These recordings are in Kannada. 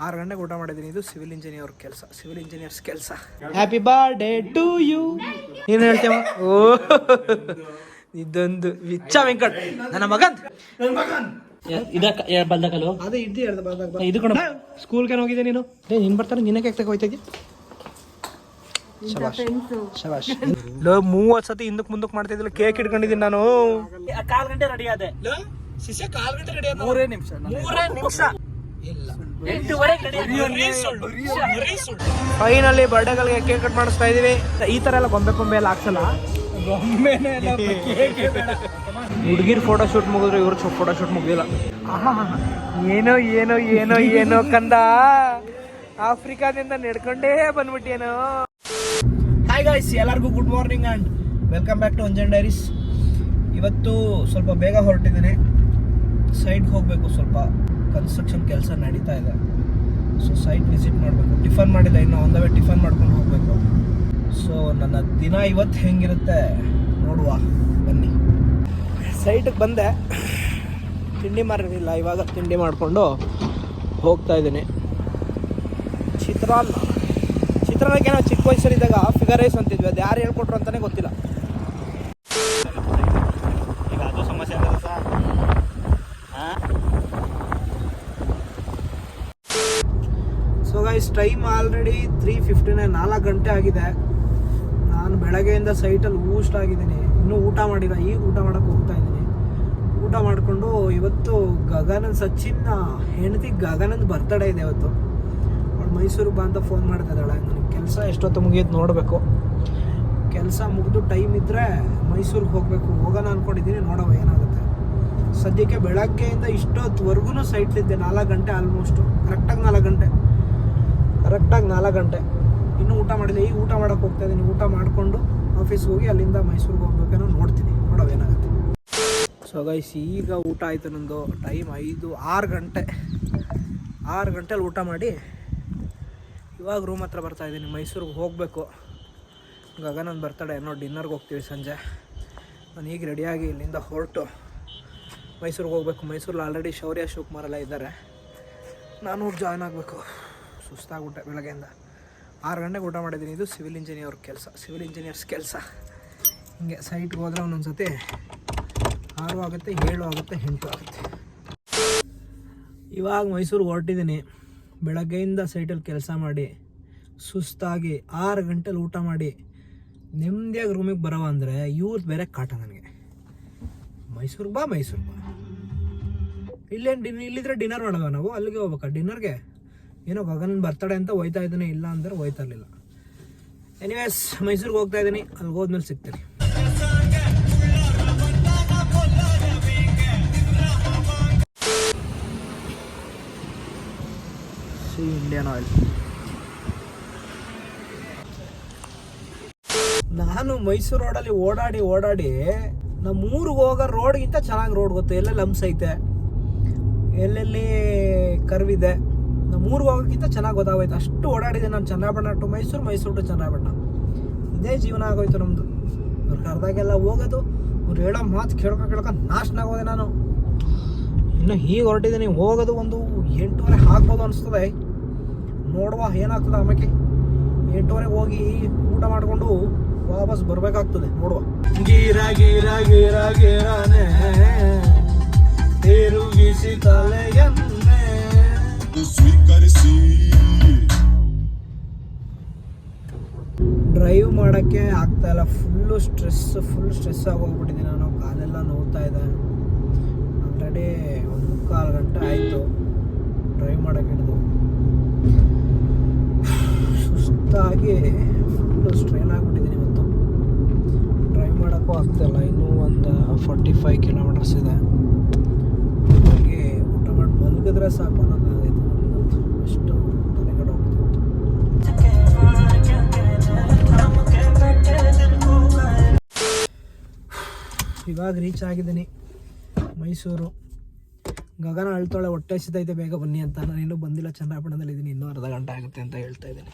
6 ಗಂಟೆಗೆ ಊಟ ಮಾಡಿದ್ದೀನಿ. ಇದು ಸಿವಿಲ್ ಇಂಜಿನಿಯರ್ ಕೆಲಸ, ಸಿವಿಲ್ ಇಂಜಿನಿಯರ್ಸ್ ಕೆಲಸ. Happy birthday to you. ಏನು ಹೇಳ್ತೇವ? ಓ ಇದೊಂದು ವಿಚ್ಚ ವೆಂಕಟ್ ನನ್ನ ಮಗನ್ ಬಂದಕಲು ಅದೇ ಇದ್ದು ಹೇಳ್ದ ಬಂದಾಗ ಇದು ಕಣ ಸ್ಕೂಲ್ಗೆ ಹೋಗಿದ್ದೆ ನೀನು. ನೀನು ಬರ್ತಾರೆ ನಿನ್ನ ಕೇಕ್ ತಗೋ ಹೋಯ್ತಾ ಇದೆಯಾ? ಶಬಾಷ್ ಶಬಾಷ್. 30 ಸತಿ ಹಿಂದಕ್ಕೆ ಮುಂದಕ್ಕೆ ಮಾಡ್ತಿದ್ದಿಲ್ಲ, ಕೇಕ್ ಇಟ್ಕೊಂಡಿದ್ದೀನಿ ನಾನು. 4 ಗಂಟೆ ರೆಡಿ ಆದೆ. ಶಿಷ್ಯ 4 ಗಂಟೆ ರೆಡಿ ಆದ. 3 ನಿಮಿಷ ಇಲ್ಲ 8:30 ಫೈನಲಿ ಬರ್ಡೇಗಳಿಗೆ ಕೇಕ್ ಕಟ್ ಮಾಡಿಸ್ತಾ ಇದೀವಿ. ಈ ತರ ಎಲ್ಲ ಗೊಂಬೆ ಎಲ್ಲ ಹಾಕ್ಸಲ್ಲ. ಹುಡುಗಿರ್ ಫೋಟೋ ಶೂಟ್ ಮುಗಿದ್ರೆ ಇವ್ರ ಫೋಟೋ ಶೂಟ್ ಮುಗಿದಿಲ್ಲ. ಏನೋ ಏನೋ ಏನೋ ಏನೋ ಕಂದ, ಆಫ್ರಿಕಾದಿಂದ ನಡ್ಕೊಂಡೇ ಬಂದ್ಬಿಟ್ಟೇನೋ. ಹಾಯ್ ಗಾಯ್ಸ್, ಎಲ್ಲರಿಗೂ good morning and welcome back to Anjan diaries. ಇವತ್ತು ಸ್ವಲ್ಪ ಬೇಗ ಹೊರಟಿದ್ದೀನಿ. ಸೈಟ್ಗೆ ಹೋಗಬೇಕು, ಸ್ವಲ್ಪ ಕನ್ಸ್ಟ್ರಕ್ಷನ್ ಕೆಲಸ ನಡೀತಾ ಇದೆ. ಸೊ ಸೈಟ್ ವಿಸಿಟ್ ಮಾಡಬೇಕು. ಟಿಫನ್ ಮಾಡಿಲ್ಲ ಇನ್ನು, ಆನ್ ದ ವೇ ಟಿಫನ್ ಮಾಡ್ಕೊಂಡು ಹೋಗಬೇಕು. ಸೊ ನನ್ನ ದಿನ ಇವತ್ತು ಹೆಂಗಿರುತ್ತೆ ನೋಡುವ ಬನ್ನಿ. ಸೈಟಿಗೆ ಬಂದೆ, ತಿಂಡಿ ಮಾಡಿರಲಿಲ್ಲ, ಇವಾಗ ತಿಂಡಿ ಮಾಡಿಕೊಂಡು ಹೋಗ್ತಾ ಇದ್ದೀನಿ. ಚಿತ್ರಾನ್ನಕ್ಕೆ ನಾವು ಚಿಕ್ಕ ವಯಸ್ಸಲ್ಲಿದ್ದಾಗ ಫಿಗರ್ ರೈಸ್ ಅಂತಿದ್ವಿ, ಅದು ಯಾರು ಹೇಳ್ಕೊಟ್ರು ಅಂತಲೇ ಗೊತ್ತಿಲ್ಲ. ಈಗ ಅದು ಸಮಸ್ಯೆ ಆಗಲ್ಲ sir. So guys, time already 3:59, 4 ಗಂಟೆ ಆಗಿದೆ. ನಾನು ಬೆಳಗ್ಗೆಯಿಂದ ಸೈಟಲ್ಲಿ ಆಗಿದ್ದೀನಿ, ಇನ್ನೂ ಊಟ ಮಾಡಿಲ್ಲ. ಈಗ ಊಟ ಮಾಡೋಕ್ಕೆ ಹೋಗ್ತಾ ಇದ್ದೀನಿ. ಊಟ ಮಾಡಿಕೊಂಡು ಇವತ್ತು ಗಗನಂದ್ ಸಚಿನ್ನ ಹೆಂಡತಿ ಗಗನಂದ್ ಬರ್ತಡೇ ಇದೆ ಇವತ್ತು. ಅವಳು ಮೈಸೂರಿಗೆ ಬಾ ಅಂತ ಫೋನ್ ಮಾಡ್ತಾ ಇದ್ದಾಳೆ. ನನಗೆ ಕೆಲಸ ಎಷ್ಟೊತ್ತು ಮುಗಿಯೋದು ನೋಡಬೇಕು. ಕೆಲಸ ಮುಗಿದು ಟೈಮ್ ಇದ್ದರೆ ಮೈಸೂರಿಗೆ ಹೋಗಬೇಕು. ಹೋಗೋಣ ಅಂದ್ಕೊಂಡಿದ್ದೀನಿ, ನೋಡೋವ ಏನಾಗುತ್ತೆ. ಸದ್ಯಕ್ಕೆ ಬೆಳಗ್ಗೆಯಿಂದ ಇಷ್ಟೊತ್ತುವರೆಗೂ ಸೈಟ್ಲಿದ್ದೆ. 4 ಗಂಟೆ ಆಲ್ಮೋಸ್ಟು, ಕರೆಕ್ಟಾಗಿ 4 ಗಂಟೆ. ಇನ್ನೂ ಊಟ ಮಾಡಿಲ್ಲ. ಈಗ ಊಟ ಮಾಡೋಕ್ಕೆ ಹೋಗ್ತಾ ಇದ್ದೀನಿ. ಊಟ ಮಾಡಿಕೊಂಡು ಆಫೀಸ್ಗೆ ಹೋಗಿ ಅಲ್ಲಿಂದ ಮೈಸೂರಿಗೆ ಹೋಗ್ಬೇಕೇನೋ ನೋಡ್ತೀನಿ, ನೋಡೋವ ಏನಾಗುತ್ತೆ. ಸೊ ಗೈಸ್, ಈಗ ಊಟ ಆಯಿತು ನಂದು. ಟೈಮ್ 6 ಗಂಟೆ. 6 ಗಂಟೆಲಿ ಊಟ ಮಾಡಿ ಇವಾಗ ರೂಮ್ ಹತ್ರ ಬರ್ತಾಯಿದ್ದೀನಿ. ಮೈಸೂರಿಗೆ ಹೋಗಬೇಕು. ಗಗನಂದು ಬರ್ತಡೇ, ಏನೋ ಡಿನ್ನರ್ಗೆ ಹೋಗ್ತೀವಿ ಸಂಜೆ. ನಾನು ಈಗ ರೆಡಿಯಾಗಿ ಇಲ್ಲಿಂದ ಹೊರಟು ಮೈಸೂರಿಗೆ ಹೋಗ್ಬೇಕು. ಮೈಸೂರಲ್ಲಿ ಆಲ್ರೆಡಿ ಶೌರ್ಯ ಶಿವಕುಮಾರ್ ಎಲ್ಲ ಇದ್ದಾರೆ. ನಾನು ಹೋಗಿ ಜಾಯ್ನ್ ಆಗಬೇಕು. ಸುಸ್ತಾಗ್ಬಿಟ್ಟೆ ಬೆಳಗ್ಗೆಯಿಂದ. 6 ಗಂಟೆಗೆ ಊಟ ಮಾಡಿದ್ದೀನಿ. ಇದು ಸಿವಿಲ್ ಇಂಜಿನಿಯರ್ ಕೆಲಸ, ಸಿವಿಲ್ ಇಂಜಿನಿಯರ್ಸ್ ಕೆಲಸ. ಹಿಂಗೆ ಸೈಟ್ಗೆ ಹೋದರೆ ಒಂದೊಂದು ಸತಿ 6 ಆಗುತ್ತೆ, 7 ಆಗುತ್ತೆ, 8 ಆಗುತ್ತೆ. ಇವಾಗ ಮೈಸೂರಿಗೆ ಹೊರಟಿದ್ದೀನಿ. ಬೆಳಗ್ಗೆಯಿಂದ ಸೈಟಲ್ಲಿ ಕೆಲಸ ಮಾಡಿ ಸುಸ್ತಾಗಿ 6 ಗಂಟೆಲಿ ಊಟ ಮಾಡಿ ನೆಮ್ಮದಿಯಾಗಿ ರೂಮಿಗೆ ಬರೋವ ಅಂದರೆ ಇವ್ರದ್ದು ಬೇರೆ ಕಾಟ ನನಗೆ. ಮೈಸೂರಿಗೆ ಬಾ ಇಲ್ಲಿದ್ರೆ ಡಿನ್ನರ್ ಮಾಡೋಣ ನಾವು. ಅಲ್ಲಿಗೆ ಹೋಗ್ಬೇಕಾ ಡಿನ್ನರ್ಗೆ? ಏನೋ ಗಗನನ್ ಬರ್ತಡೇ ಅಂತ ಹೋಯ್ತಾ ಇದ್ದೀನಿ, ಇಲ್ಲ ಅಂದರೆ ಹೋಯ್ತಾ ಇರಲಿಲ್ಲ. ಎನಿವೇಸ್, ಮೈಸೂರಿಗೆ ಹೋಗ್ತಾ ಇದ್ದೀನಿ. ಅಲ್ಲಿ ಹೋದ್ಮೇಲೆ ಸಿಗ್ತೀನಿ. Indian oil. ನಾನು ಮೈಸೂರು ರೋಡಲ್ಲಿ ಓಡಾಡಿ ನಮ್ಮ ಊರಿಗೆ ಹೋಗೋ ರೋಡ್ಗಿಂತ ಚೆನ್ನಾಗಿ ರೋಡ್ ಗೊತ್ತು. ಎಲ್ಲೆಲ್ಲಿ ಹಂಪ್ಸ್ ಐತೆ, ಎಲ್ಲೆಲ್ಲಿ ಕರ್ವಿದೆ, ನಮ್ಮ ಊರಿಗೆ ಹೋಗೋಕ್ಕಿಂತ ಚೆನ್ನಾಗಿ ಗೊತ್ತಾಗೋಯ್ತು. ಅಷ್ಟು ಓಡಾಡಿದೆ ನಾನು. ಚನ್ನಪಟ್ಟಣ ಟು ಮೈಸೂರು ಟು ಚನ್ನಪಟ್ಟಣ, ಇದೇ ಜೀವನ ಆಗೋಯ್ತು ನಮ್ಮದು. ಅವ್ರು ಕರೆದಾಗೆಲ್ಲ ಹೋಗೋದು, ಅವ್ರು ಹೇಳೋ ಮಾತು ಕೇಳ್ಕೊ ನಾಶನ ಆಗೋದೆ ನಾನು. ಇನ್ನು ಹೀಗೆ ಹೊರಟಿದ್ದೀನಿ. ಹೋಗೋದು ಒಂದು 8:30 ಆಗ್ಬೋದು ಅನಿಸ್ತದೆ. ನೋಡುವ ಏನಾಗ್ತದೆ. ಆಮೇಲೆ 8:30 ಹೋಗಿ ಊಟ ಮಾಡಿಕೊಂಡು ವಾಪಸ್ ಬರಬೇಕಾಗ್ತದೆ. ನೋಡುವ. ಗೀರಾನೆ ತಿರುಗಿಸಿ ತಲೆಯನ್ನೇ ಸ್ವೀಕರಿಸಿ. ಡ್ರೈವ್ ಮಾಡೋಕ್ಕೆ ಆಗ್ತಾಯಿಲ್ಲ. ಫುಲ್ ಸ್ಟ್ರೆಸ್ ಆಗೋಗ್ಬಿಟ್ಟಿದ್ದೀನಿ ನಾನು. ಕಾಲೆಲ್ಲ ನೋವ್ತಾ ಇದೆ. ಆಲ್ರೆಡಿ 1.25 ಗಂಟೆ ಆಯಿತು ಡ್ರೈವ್ ಮಾಡೋಕ್ಕೆ ಹಿಡಿದು. ಸುಸ್ತಾಗಿ ಫುಲ್ಲು ಸ್ಟ್ರೈನ್ ಆಗಿಬಿಟ್ಟಿದ್ದೀನಿ ಇವತ್ತು. ಡ್ರೈವ್ ಮಾಡೋಕ್ಕೂ ಆಗ್ತಾಯಿಲ್ಲ. ಇನ್ನೂ ಒಂದು 45 ಕಿಲೋಮೀಟರ್ಸ್ ಇದೆ. ಹಾಗಾಗಿ ಊಟ ಮಾಡಿ ಮಲಗಿದ್ರೆ ಸಾಕು ಅನ್ನೋದಾಗೈತೆ ಇವತ್ತು. ಅಷ್ಟು ತಲೆಗಡೆ ಹೋಗ್ತೀವಿ. ಇವಾಗ ರೀಚ್ ಆಗಿದ್ದೀನಿ ಮೈಸೂರು. ಗಗನ ಅಳ್ತಾಳೆ, ಹೊಟ್ಟೆ ಹಸಿತೈತೆ, ಬೇಗ ಬನ್ನಿ ಅಂತ. ನಾನು ಇನ್ನೂ ಬಂದಿಲ್ಲ, ಚನ್ನಪಟ್ಟಣದಲ್ಲಿದ್ದೀನಿ. ಇನ್ನೂ ಅರ್ಧ ಗಂಟೆ ಆಗುತ್ತೆ ಅಂತ ಹೇಳ್ತಾ ಇದ್ದೀನಿ.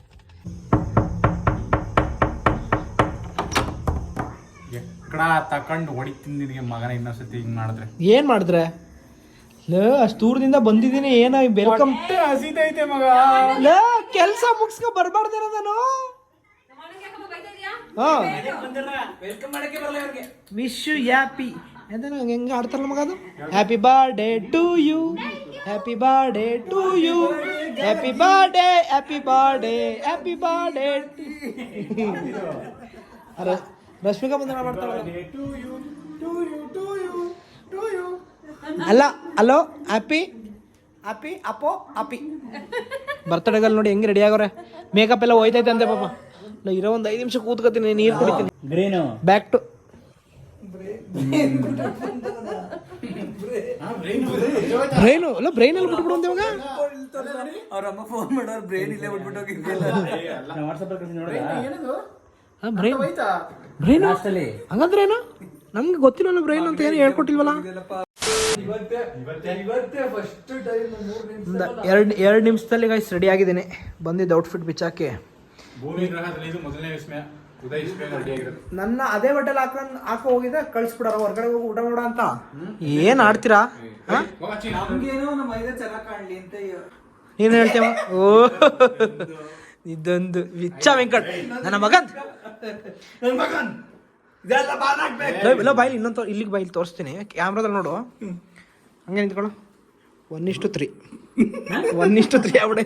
ಎಕ್ಕಡ ತಕೊಂಡು ಹೊಡಿತೀನಿ ನಿನಗೆ ಮಗನ. ಇನ್ನೊಂದ್ಸತಿ ಹಿಂಗೆ ಮಾಡಿದ್ರೆ ಏನು ಮಾಡಿದ್ರೆ? ಅಷ್ಟು ದೂರದಿಂದ ಬಂದಿದ್ದೀನಿ ಏನೋ ವೆಲ್ಕಮ್ ಹಸಿದೈತೆ ಮಗ. ಕೆಲಸ ಮುಗಿಸ್ಕೊ ಬರ್ಬಾರ್ದೇನೋ ನಾನು. ವೆಲ್ಕಮ್ ಮಾಡಕ್ಕೆ ಬರಲ್ಲ ಇವ್ರಿಗೆ. ವಿಶ್ ಯು ಹ್ಯಾಪಿ ಅಂತ ಹೆಂಗ ಆಡ್ತಾರಲ್ಲ ಮಗ ಅದು. Happy birthday to you, happy birthday to you, happy birthday, happy birthday, happy birthday. Rashmika ಬಂದ ಮಾಡ್ತಾರಲ್ಲ. ಅಲ್ಲ ಅಲೋ ಹ್ಯಾಪಿ ಹ್ಯಾಪಿ ಅಪ್ಪೋ ಹ್ಯಾಪಿ. ಬರ್ತಡೇಗಲ್ಲಿ ನೋಡಿ ಹೆಂಗೆ ರೆಡಿ ಆಗೋರೆ. ಮೇಕಪ್ ಎಲ್ಲ ಹೋಯ್ತೈತೆ ಅಂತೆ ಪಾಪ. ಇರೋ ಒಂದು 5 ನಿಮಿಷ ಕೂತ್ಕೋತೀನಿ, ನೀರು ಕುಡಿತೀನಿ. ಗ್ರೀನು ಬ್ಯಾಕ್ ಟು ಬ್ರೈನು ಅಲ್ಲ, ಬ್ರೈನಲ್ಲಿ ಬಿಟ್ಬಿಡು ಅಂತ ಇವಾಗ. ಅವ್ರ ಅಮ್ಮ ಫೋನ್ ಮಾಡೋರು ಬ್ರೈನ್ ಇಲ್ಲೇ ಬಿಟ್ಬಿಟ್ಟು ಹೋಗಿದ್ದಿಲ್ಲ. ಬ್ರೈನ್ ಬ್ರೈನು ಹಂಗಂದ್ರೆ ಏನು ನಮ್ಗೆ ಗೊತ್ತಿಲ್ಲಲ್ಲ. ಬ್ರೈನ್ ಅಂತ ಏನು ಹೇಳ್ಕೊಟ್ಟಿಲ್ವಲ್ಲ. ಎರಡು ನಿಮಿಷದಲ್ಲಿ ಗೈಸ್ ರೆಡಿ ಆಗಿದ್ದೀನಿ. ಬಂದಿದ್ದು ಔಟ್ಫಿಟ್ ಬಿಚ್ಚಾಕಿ ನನ್ನ ಅದೇ ಬಟ್ಟೆಲ್ಲ ಹಾಕೋ ಹೋಗಿದ್ದೆ. ಕಳ್ಸ್ಬಿಡಾರ ಹೊರಗಡೆ ಹೋಗಿ ಊಟ ಮಾಡ ಅಂತ. ಏನ್ ಆಡ್ತೀರಾ? ನಮ್ಗೇನೋ ನಮ್ಮ ಮೈದ ಚೆನ್ನಾಗ್ ಕಾಣ್ಲಿ ಅಂತ ನೀನ್ ಹೇಳ್ತೇವ. ಓ ಇದೊಂದು ವಿಚ್ಚ ವೆಂಕಟ್ ನನ್ನ ಮಗನ್. ಇಲ್ಲ ಬಾಯ್ಲಿ ಇನ್ನೊಂದು ಇಲ್ಲಿಗೆ ಬಾಯ್ಲಿ ತೋರಿಸ್ತೀನಿ. ಕ್ಯಾಮ್ರಾದಲ್ಲಿ ನೋಡು. ಹಂಗೆ ನಿಂತ್ಕೊಳ್ಳೋ. 1:3 1:3 ಆಗ್ಬಿಡೆ.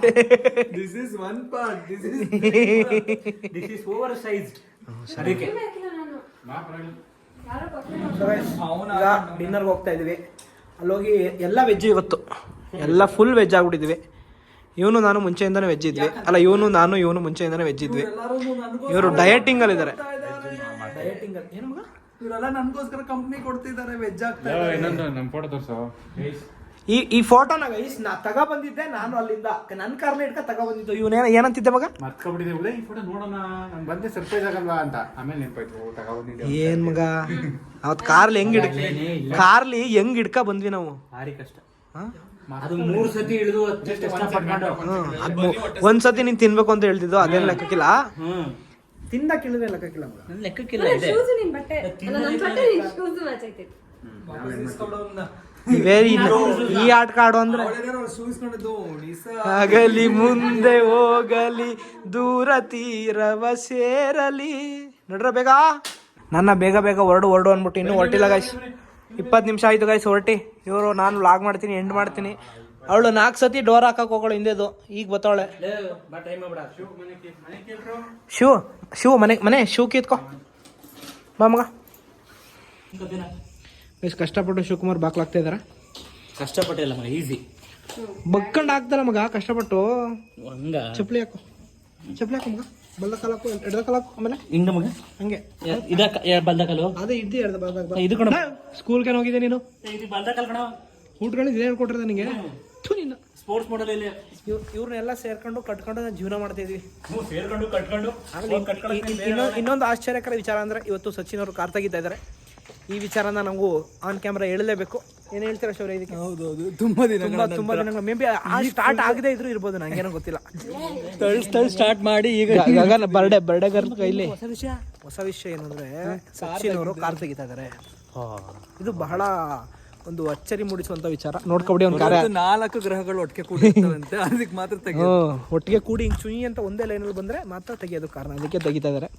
This is one part, this is over sized. ಈಗ ಡಿನ್ನರ್ಗೆ ಹೋಗ್ತಾ ಇದೀವಿ. ಅಲ್ಲೋಗಿ ಎಲ್ಲ ವೆಜ್ ಇವತ್ತು, ಎಲ್ಲ ಫುಲ್ ವೆಜ್ ಆಗ್ಬಿಟ್ಟಿದ್ವಿ. ಇವನು ನಾನು ಮುಂಚೆಯಿಂದಾನೆ ವೆಜ್ ಇದ್ವಿ. ಅಲ್ಲ ಇವನು ಮುಂಚೆಯಿಂದಾನೆ ವೆಜ್ ಇದ್ವಿ. ಇವರು ಡಯಟಿಂಗ್ ಅಲ್ಲಿ ಇದ್ದಾರೆ. ಡಯಟಿಂಗ್ ಅಲ್ಲಿ ಏನು ಮಗ? ಇವರೆಲ್ಲ ನನ್ಗೋಸ್ಕರ ಕಂಪ್ನಿ ಕೊಡ್ತಿದ್ದಾರೆ, ವೆಜ್ ಆಗ್ತಾ ಈ ಫೋಟೋನ ಗೈಸ್ ನಾ ತಗೊಬಂದಿದ್ದೆ. ನಾನು ಅಲ್ಲಿಂದ ನನ್ನ ಕಾರ್ನ ಇಟ್ಕ ತಗೊಬಂದಿದ್ದು. ಇವನೇನ ಏನಂತಿದ್ದೆ ಮಗ? ಮತ್ಕೊಬಿಟ್ಟಿದೆ. ಈ ಫೋಟೋ ನೋಡೋಣ, ನಾನು ಬಂದೆ ಸರ್ಪ್ರೈಸ್ ಆಗಲ್ವಾ ಅಂತ. ಆಮೇಲೆ ನೆನಪಾಯ್ತು ತಗೊಬಂದಿದ್ದೆ. ಏನ್ ಮಗ ಅವತ್ ಕಾರ್ಲಿ ಹೆಂಗ್ ಹಿಡ್ಕ ಬಂದ್ವಿ ನಾವು. ಭಾರಿ ಕಷ್ಟ. ಅದು 3 ಸತಿ ಇಳಿದು ಒಂದ್ಸತಿ ನೀನ್ ತಿನ್ಬೇಕು ಅಂತ ಹೇಳ್ತಿದ್ದು, ಅದೇನ್ ಲೆಕ್ಕಕ್ಕಿಲ್ಲ. ತಿಂದಕ್ಕೆ ಇಳಿದ್ರೆ ಲೆಕ್ಕಕ್ಕಿಲ್ಲ ಮಗ. ಲೆಕ್ಕಕ್ಕಿಲ್ಲ. ಈ ಆಟ ಆಡೋ ಅಂದ್ರೆ ಆಗಲಿ ಮುಂದೆ ಹೋಗಲಿ ದೂರ ತೀರವ ಸೇರಲಿ. ನೋಡ್ರ ಬೇಗ ನನ್ನ ಬೇಗ ಹೊರಡು ಅಂದ್ಬಿಟ್ಟು ಇನ್ನೂ ಹೊರಟಿಲ್ಲ ಗೈಸ್. 20 ನಿಮಿಷ ಆಯ್ತು ಗೈಸ್ ಹೊರಟಿ. ಇವರು ನಾನು ಲಾಗ್ ಮಾಡ್ತೀನಿ, ಎಂಡ್ ಮಾಡ್ತೀನಿ. ಅವಳು 4 ಸತಿ ಡೋರ್ ಹಾಕಕ್ ಹೋಗೋಳು ಹಿಂದೆದು. ಈಗ ಬತ್ತವಳೆ. ಶಿವ ಮನೆ ಶಿವ ಕಿತ್ಕೋ ಬಾ ಮಗ. ಎಷ್ಟು ಕಷ್ಟಪಟ್ಟು ಶಿವಕುಮಾರ್ ಬಾಕ್ಲಾಗ್ತಾ ಇದಾರ. ಕಷ್ಟಪಟ್ಟಿಲ್ಲ ಮಗ, ಈಸಿ ಬಗ್ಕಂಡ್ ಹಾಕ್ತಾರ ಮಗ ಕಷ್ಟಪಟ್ಟು. ಹಂಗ ಚಪ್ಪಲಿ ಹಾಕು ಮಗ. ಬಲ್ದ ಕಾಲ ಹಾಕು, ಎಡದ ಕಾಲ ಹಾಕು. ಆಮೇಲೆ ಹಿಂಗ ಮಗ ಹಂಗೆ ಬಲ್ದ ಕಾಲು ಅದೇ ಇದ್ದಿ ಎಡ್ದ ಬಲ್ದಾಗ. ಇದು ಕಣ ಸ್ಕೂಲ್ಗೆ ಹೋಗಿದ್ದೆ ನೀನು. ಇದು ಬಲ್ದ ಕಾಲ್ ಕಣ. ಊಟಗಳು ಇದೇ ಹೇಳ್ಕೊಟ್ರೆ ನನಗೆ. ನೀನು ಸ್ಪೋರ್ಟ್ಸ್ ಮಾಡಲ್ ಇಲ್ಲಿ ಇವ್ರನ್ನೆಲ್ಲ ಸೇರ್ಕೊಂಡು ಕಟ್ಕೊಂಡು ನಾವು ಜೀವನ ಮಾಡ್ತಾ ಇದ್ವಿ. ಸೇರ್ಕೊಂಡು ಕಟ್ಕೊಂಡು. ಇನ್ನೊಂದು ಆಶ್ಚರ್ಯಕರ ವಿಚಾರ ಅಂದ್ರೆ ಇವತ್ತು ಸಚಿನ್ ಅವರು ಕಾರ್ ತೆಗಿತಾ ಇದ್ದಾರೆ. ಈ ವಿಚಾರನ ನಾವು ಆನ್ ಕ್ಯಾಮ್ರಾ ಹೇಳಲೇಬೇಕು. ಏನ್ ಹೇಳ್ತೀರಾ ಶೌರ್ಯ ಇದಕ್ಕೆ? ಹೌದೌದು, ತುಂಬಾ ದಿನಗಳು ಮೇ ಬಿ ಸ್ಟಾರ್ಟ್ ಆಗದೆ ಇದ್ರು ಇರ್ಬೋದು, ನಂಗೇನೋ ಗೊತ್ತಿಲ್ಲ. ಸ್ಟಾರ್ಟ್ ಮಾಡಿ ಈಗ ಬರ್ಡೇ ಗರ್ಲ್ ಕೈಲಿ ಹೊಸ ವಿಷಯ ಏನಂದ್ರೆ ಸಚಿನ್ ಅವರು ಕಾರ್ ತೆಗಿತಾ ಇದಾರೆ. ಇದು ಬಹಳ ಒಂದು ಅಚ್ಚರಿ ಮೂಡಿಸುವಂತ ವಿಚಾರ. ನೋಡ್ಕೊಬಿಡಿ ಒಂದು ಕಾರ್ಯ 4 ಗ್ರಹಗಳು ಒಟ್ಟಿಗೆ ಕೂಡಿರ್ತವಂತೆ, ಅದಕ್ಕೆ ಮಾತ್ರ ಒಟ್ಟಿಗೆ ಕೂಡಿ ಹಿಂಗ್ ಚುಯಿ ಅಂತ ಒಂದೇ ಲೈನಲ್ಲಿ ಬಂದ್ರೆ ಮಾತ್ರ ತೆಗಿಯೋದು ಕಾರಣ. ಅದಕ್ಕೆ ತೆಗಿತಾ ಇದಾರೆ.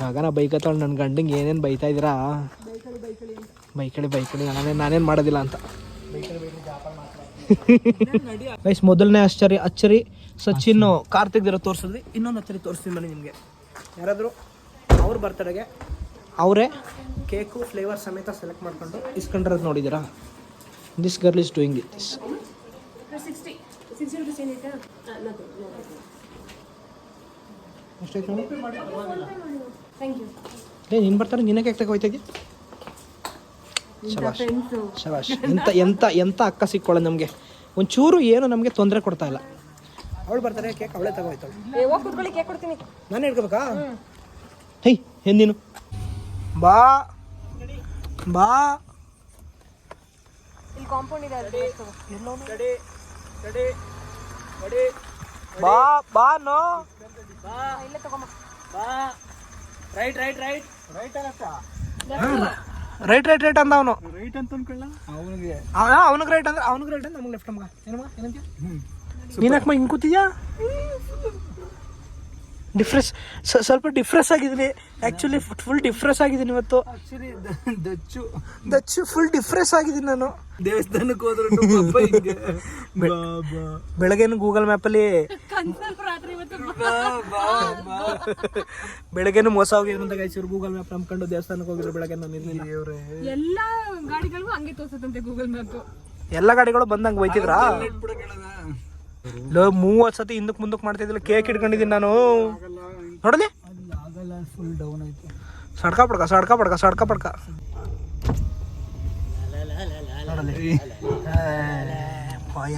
ಆಗ ನಾ ಬೈಕತ್ತವಳು ನನ್ನ ಗಂಡಂಗೆ ಏನೇನು ಬೈತಾ ಇದ್ದೀರಾ. ಬೈಕಳಿ ನಾನೇನು ಮಾಡೋದಿಲ್ಲ ಅಂತ. ಗೈಸ್ ಮೊದಲನೇ ಅಚ್ಚರಿ ಸಚಿನ್ ಕಾರ್ ತೆಗ್ದಿರೋ ತೋರಿಸಿದ್ವಿ. ಇನ್ನೊಂದು ಅಚ್ಚರಿ ತೋರಿಸ್ತೀನಿ ಬನ್ನಿ ನಿಮಗೆ. ಯಾರಾದರೂ ಅವ್ರ ಬರ್ತಡೆಗೆ ಅವರೇ ಕೇಕು ಫ್ಲೇವರ್ ಸಮೇತ ಸೆಲೆಕ್ಟ್ ಮಾಡ್ಕೊಂಡು ಇಸ್ಕೊಂಡಿರೋದು ನೋಡಿದ್ದೀರಾ. This girl is doing it. ನೀನು ಬರ್ತಾರೆ ನಿನ್ನ ಕೇಕ್ ತಗೋಯ್ತಾ ಇದೆಯಾ? ಶಬಾಷ್. ಎಂತ ಅಕ್ಕ ಸಿಕ್ಕೊಳ್ಳೋದು ನಮಗೆ. ಒಂಚೂರು ಏನು ನಮಗೆ ತೊಂದರೆ ಕೊಡ್ತಾ ಇಲ್ಲ. ಅವಳು ಬರ್ತಾರೆ ಕೇಕ್ ಅವಳೇ ತಗೋಯ್ತಾಳೆ. ನಾನು ಹೇಳ್ಕೋಬೇಕಾ? ಹೈ ಏನ್ ನೀನು ಬಾ ನೋ ರೈಟ್ ಅಂದ ಅವನು. ರೈಟ್ ಅಂತ ಅನ್ಕೊಳ್ಳ ಅವನಿಗೆ ಅವನಿಗೆ ರೈಟ್ ಅಂದ್ರೆ ನಮಗೆ ಲೆಫ್ಟ್ ಮಗ. ಏನಮ್ಮ ಏನಂತೀಯ ನೀನಕ್ಕ ಹಿಂಗೆ ಕೂತಿದ್ಯಾ? ಸ್ವಲ್ಪ ಡಿಫ್ರೆಸ್ ಆಗಿದ್ದೀನಿ ಆ್ಯಕ್ಚುಲಿ, ಫುಲ್ ಡಿಫ್ರೆಸ್ ಆಗಿದ್ದೀನಿ ಇವತ್ತು. ದಚ್ಚು ಫುಲ್ ಡಿಫ್ರೆಸ್ ಆಗಿದ್ದೀನಿ ನಾನು. ದೇವಸ್ಥಾನಕ್ಕೆ ಹೋದ್ರೆ ಬೆಳಗ್ಗೆನು ಗೂಗಲ್ ಮ್ಯಾಪಲ್ಲಿ ಬೆಳಗ್ಗೆನು ಮೋಸ ಹೋಗಿದ್ರು ಅಂತ ಗೈಸ್. ಇವ್ರು ಗೂಗಲ್ ಮ್ಯಾಪ್ ನಂಬ್ಕೊಂಡು ದೇವಸ್ಥಾನಕ್ಕೆ ಹೋಗಿದ್ರು ಬೆಳಗ್ಗೆ. ನಾನು ಎಲ್ಲ ಗಾಡಿಗಳಿಗೂ ಹಂಗೆ ತೋರ್ಸತ್ತಂತೆ ಗೂಗಲ್ ಮ್ಯಾಪ್. ಎಲ್ಲ ಗಾಡಿಗಳು ಬಂದಂಗೆ ಹೋಯ್ತಿದ್ರಾ? 30 ಸತಿ ಹಿಂದಕ್ಕೆ ಮುಂದಕ್ಕೆ ಮಾಡ್ತಿದ್ದಿಲ್ಲ. ಕೇಕ್ ಇಟ್ಕೊಂಡಿದ್ದೀನಿ ನಾನು. ನೋಡಲಿ ಆಗಲ್ಲ, ಫುಲ್ ಡೌನ್ ಆಯ್ತು. ಸಡ್ಕ ಪಡ್ಕ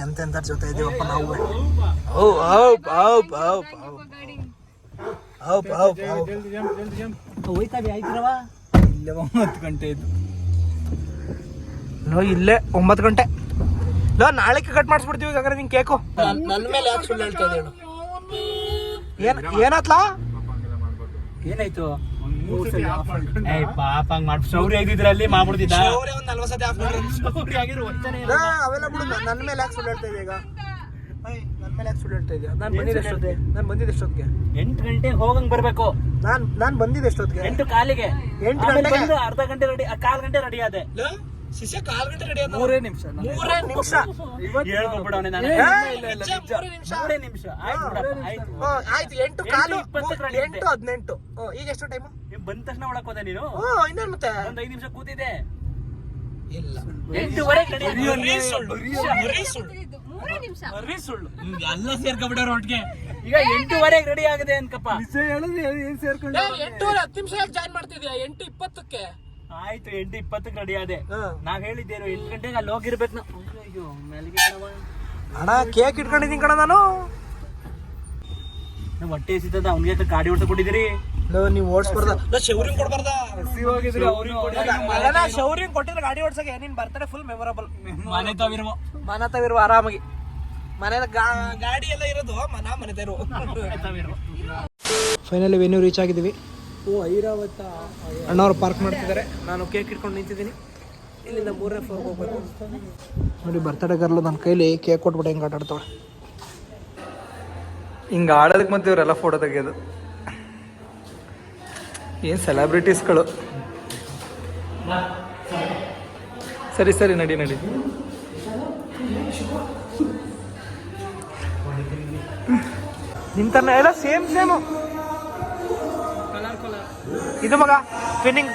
ಎಂತೆಂತ ಜೊತೆ ಇದೀವಪ್ಪ ನಾವು. ಹೋಯ್ತಾವಿ ಆಯ್ತಿರವ. ಇಲ್ಲೇ 9 ಗಂಟೆ ಆಯ್ತು. ಇಲ್ಲೇ 9 ಗಂಟೆ. ನಾಳೆ ಕಟ್ ಮಾಡಿಸ್ಬಿಡ್ತೀವಿ ಹಾಗಾದ್ರೆ ನಿಂಗೆ ಕೇಕು. ನನ್ನ ಮೇಲೆ ಯಾಕೆ ಸುಳ್ಳು ಹೇಳ್ತಾ ಇದ್ದೀವಿ? ಏನಾತ್ಲಾ? ಏನಾಯ್ತು? ಪಾಪ ಹಂಗ್ ಮಾಡಿ ಶೌರ್ಯ ಆಗಿದ್ರಲ್ಲಿ ಮಾಡ್ಬಿಡ್ತಿದ್ದ. ಅವೆಲ್ಲ ಬಿಡು. ನನ್ನ ಮೇಲೆ ಯಾಕೆ ಸುಳ್ಳು ಹೇಳ್ತಾ ಇದೀಯ ಈಗ? ನನ್ನ ಮೇಲೆ ಯಾಕೆ ಸುಳ್ಳು ಹೇಳ್ತಾ ಇದೀಯ? ನಾನು ಬಂದಿದ್ದು ಎಷ್ಟೊತ್ತಿಗೆ? 8 ಗಂಟೆಗೆ ಹೋಗಂಗ್ ಬರ್ಬೇಕು. ನಾನು ಬಂದಿದ್ದು ಎಷ್ಟೊತ್ತಿಗೆ? 8 ಕಾಲಿಗೆ. 8 ಗಂಟೆಗೆ ಅರ್ಧ ಗಂಟೆ ರೆಡಿ, 1/4 ಗಂಟೆ ರೆಡಿ ಆದೆ. 1/4 ಗಂಟೆ ರೆಡಿ ಆದ. 3 ನಿಮಿಷ ಹೇಳ್ಕೊಬಿಡವನೆ ನಾನು. 3 ನಿಮಿಷ ಆಯ್ತು. 8:15 ಈಗ ಎಷ್ಟು ಟೈಮು? ಬಂದ ತಕ್ಷಣ ಒಳಕ್ ಹೋದೆ ನೀನು? ಇನ್ನೇನು ಮತ್ತೆ ಒಂದ್ 5 ನಿಮಿಷ ಕೂತಿದ್ದೆ. ಇಲ್ಲ 8:15 ಸುಳ್ಳು. ಎಲ್ಲ ಸೇರ್ಕೊಬಿಡೋರು ಒಟ್ಟಿಗೆ. ಈಗ 8:15 ರೆಡಿ ಆಗಿದೆ ಅನ್ಕಪ್ಪ. ಸೇರ್ಕೊಂಡು 8:10 ನಿಮಿಷ ಜಾಯ್ನ್ ಮಾಡ್ತಿದ್ಯಾ? 8:20ಕ್ಕೆ ಆಯ್ತು. 8:20 ರೆಡಿ ಆದೆ. ನಾವ್ ಹೇಳಿದ್ದೇನು 8 ಗಂಟೆಗೆ ಅಲ್ಲಿ ಹೋಗಿರ್ಬೇಕು ನಾವು. ಅಯ್ಯೋ ಮೇಲಿಗೆ ಅಣ್ಣ ಕೇಕ್ ಇಟ್ಕೊಂಡಿದ್ದೀನಿ ಕಣ ನಾನು. ಹೊಟ್ಟೆ ಸಿಗ್ತದ ಅವ್ನಿಗೆ ಗಾಡಿ ಓಡಿಸ್ಕೊಂಡಿದ್ದೀರಿ. ನೀವು ಓಡಿಸ್ಬಾರ್ದ? ಶೌರ್ಯ ಕೊಡ್ಬಾರ್ದ? ಶೌರ್ಯ ಕೊಟ್ಟಿದ್ರೆ ಗಾಡಿ ಓಡ್ಸಕ್ಕೆ ನೀನ್ ಬರ್ತಾರೆ ಫುಲ್ ಮೆಮೊರಬಲ್. ಮನೆ ತಾವಿರುವ ಆರಾಮಾಗಿ. ಮನೆ ಗಾಡಿ ಎಲ್ಲ ಇರೋದು ಮನೆ ತರು. ಫೈನಲಿ ವೆನ್ಯೂ ರೀಚ್ ಆಗಿದ್ದೀವಿ. ಐರಾವತ ಅಣ್ಣವ್ರು ಪಾರ್ಕ್ ಮಾಡ್ತಿದ್ದಾರೆ. ನಾನು ಕೇಕ್ ಇಟ್ಕೊಂಡು ನಿಂತಿದ್ದೀನಿ. ಇಲ್ಲಿಂದ 3ನೇ ಫ್ಲೋರ್ಗೆ ಹೋಗ್ಬೇಕು. ನೋಡಿ ಬರ್ತಡೇ ಗರ್ಲು ನನ್ನ ಕೈಲಿ ಕೇಕ್ ಕೊಟ್ಬಿಟ್ಟು ಹೆಂಗೆ ಆಟ ಆಡ್ತಾಳೆ. ಹಿಂಗೆ ಆಡೋದಕ್ಕೆ ಮತ್ತೆ ಇವರೆಲ್ಲ ಫೋಟೋ ತೆಗೆಯೋದು. ಏನು ಸೆಲೆಬ್ರಿಟೀಸ್ಗಳು. ಸರಿ ನಡಿ. ನಿಂತನ್ನ ಎಲ್ಲ ಸೇಮು. ಇದು ಮಗ ಟ್ವಿನ್ನಿಂಗ್.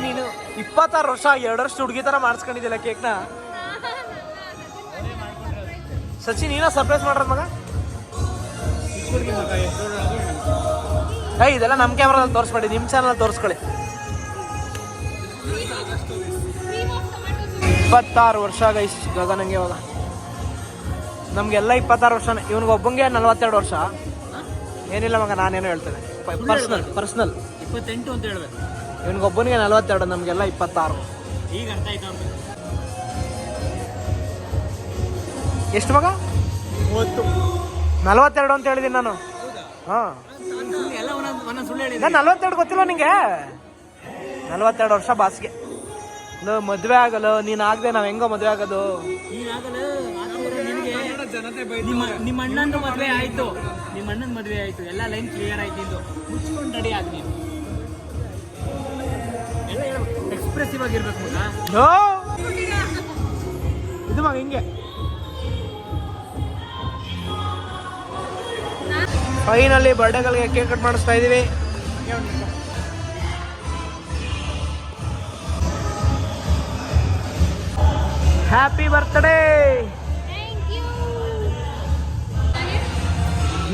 ನೀನು 26 ವರ್ಷ 2 ವರ್ಷ ಹುಡುಗಿ ಥರ ಮಾಡಿಸ್ಕೊಂಡಿದ್ದಿಲ್ಲ ಕೇಕ್ನ. ಸಚಿನ್ ನೀನ ಸರ್ಪ್ರೈಸ್ ಮಾಡ್ರದ ಮಗ? ಇದೆಲ್ಲ ನಮ್ಮ ಕ್ಯಾಮ್ರಾದಲ್ಲಿ ತೋರಿಸ್ಬೇಡಿ, ನಿಮ್ಮ ಚಾನಲ್ ತೋರಿಸ್ಕೊಳ್ಳಿ. 26 ವರ್ಷ ಗೈಸ್ ಗಗನಂಗೆ. ಇವಾಗ ನಮಗೆಲ್ಲ 26 ವರ್ಷನೇ. ಇವನಿಗೊಬ್ಬಂಗೆ 42 ವರ್ಷ. ಏನಿಲ್ಲ ಮಗ, ನಾನೇನೋ ಹೇಳ್ತೇನೆ ಪರ್ಸ್ನಲ್ 28 ಅಂತ ಹೇಳ್ಬೇಕು. ಇವನಿಗೊಬ್ಬನಿಗೆ 42, ನಮಗೆಲ್ಲ 26. ಈಗ ಅರ್ಥ ಆಯ್ತು. ಎಷ್ಟು ಮಗ? 42 ಅಂತ ಹೇಳಿದ್ದೀನಿ ನಾನು. ಹಾಂ ಎಲ್ಲ ಒಂದೊಂದು ಸುಳ್ಳು ಹೇಳಿ. ನಾನು 42 ಗೊತ್ತಿಲ್ಲ ನಿಂಗೆ? 42 ವರ್ಷ ಬಾಸ್ಗೆ. ಮದುವೆ ಆಗಲ್ಲ ನೀನು ಆಗದೆ ನಾವು ಹೆಂಗೋ ಮದುವೆ ಆಗೋದು? ನಿಮ್ಮ ಅಣ್ಣಂದು ಮದುವೆ ಆಯ್ತು. ನಿಮ್ಮ ಅಣ್ಣನ ಮದುವೆ ಆಯ್ತು, ಎಲ್ಲ ಲೈನ್ ಕ್ಲಿಯರ್ ಆಯ್ತು. ಇದು ಮುಚ್ಕೊಂಡು ರೆಡಿ ಆಗಿ ನೀನು ಎಕ್ಸ್ಪ್ರೆಸಿವ್ ಆಗಿರ್ಬೇಕು ಮಗ. ಇದು ಮಗ ಹಿಂಗೆ. ಫೈನಲಿ ಬರ್ಡೇಗಳಿಗೆ ಕೇಕ್ ಕಟ್ ಮಾಡಿಸ್ತಾ ಇದೀವಿ. Happy birthday.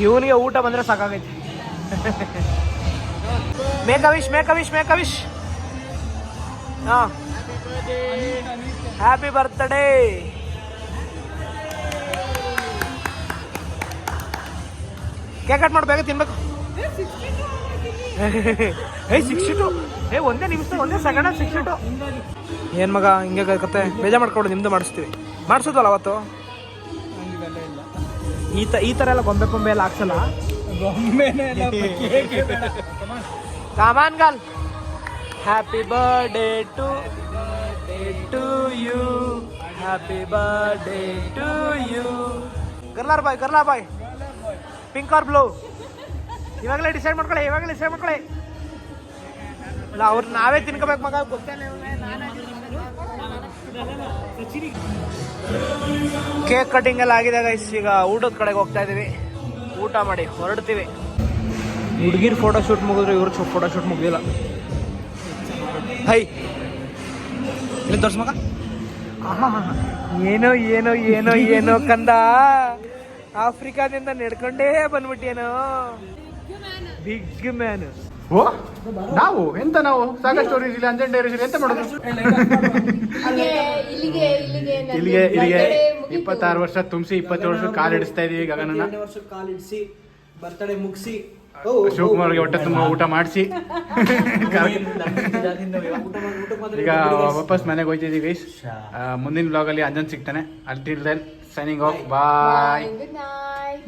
ಇವನಿಗೆ ಊಟ ಬಂದ್ರೆ ಸಾಕಾಗೈತಿ. ಮೇಕವಿಶ್. ಹಾ ಹ್ಯಾಪಿ ಬರ್ತ್ಡೇ. ಕೇಕ್ ಕಟ್ ಮಾಡಿ ಬೇಗ ತಿನ್ಬೇಕು. 62. ಒಂದೇ ನಿಮಿಷ ಒಂದೇ ಸೆಕೆಂಡ್ 62. ಏನ್ ಮಗ ಹಿಂಗೆ ಕತೆ? ಬೇಜಾರು ಮಾಡ್ಕೊಂಡು ನಿಮ್ದು ಮಾಡಿಸೋದಲ್ಲ ಅವತ್ತು. ಈ ಥರ ಎಲ್ಲ ಗೊಂಬೆ ಎಲ್ಲ ಹಾಕ್ಸಲ್ಲ. ಗೊಂಬೆನೇ come on girl happy birthday to you happy birthday to you girl or boy pink or blue ಇವಾಗಲೇ ಡಿಸೈಡ್ ಮಾಡ್ಕೊಳ್ಳಿ ಇಲ್ಲ ಅವ್ರು ನಾವೇ ತಿನ್ಕೋಬೇಕು ಮಗ ಗೊತ್ತೇನೆ ಕೇಕ್ ಕಟಿಂಗ್ ಎಲ್ಲ ಆಗಿದೆ ಗೈಸ್ ಈಗ ಊಟದ ಕಡೆಗೆ ಹೋಗ್ತಾ ಇದೀವಿ ಊಟ ಮಾಡಿ ಹೊರಡ್ತೀವಿ ಹುಡುಗಿರ್ ಫೋಟೋ ಶೂಟ್ ಮುಗಿದ್ರೆ ಇವ್ರ ಫೋಟೋ ಶೂಟ್ ಮುಗಿದಿಲ್ಲ ಹೈ ಇಲ್ಲಿ ತೋರ್ಸ್ ಮಗ ಏನೋ ಕಂದ ಆಫ್ರಿಕಾದಿಂದ ನಡ್ಕೊಂಡೇ ಬಂದ್ಬಿಟ್ಟೇನೋ ಬಿಗ್ ಮ್ಯಾನ್ ಓ ನಾವು ಸಾಗರ್ ಸ್ಟೋರೀಸ್ ಇಲ್ಲ ಅಂಜನ್ ಡೈರೀಸ್ ಎಂತ ಮಾಡೋದು ಇಲ್ಲಿಗೆ 26 ವರ್ಷ ತುಂಬಿಸಿ 27 ವರ್ಷ ಕಾಲಿಡಿಸ್ತಾ ಇದೀವಿ ಗಗನನ ವರ್ಷಕ್ಕೆ ಕಾಲಿಡಿಸಿ ಬರ್ತಡೇ ಮುಗಿಸಿ ಶಿವಕುಮಾರ್ಗೆ ಹೊಟ್ಟೆ ತುಂಬ ಊಟ ಮಾಡಿಸಿ ಈಗ ವಾಪಸ್ ಮನೆಗೆ ಹೋಗ್ತಿದ್ದೀವಿ ಗೈಸ್ ಮುಂದಿನ ಬ್ಲಾಗಲ್ಲಿ ಅಂಜನ್ ಸಿಗ್ತಾನೆ until then signing off bye good night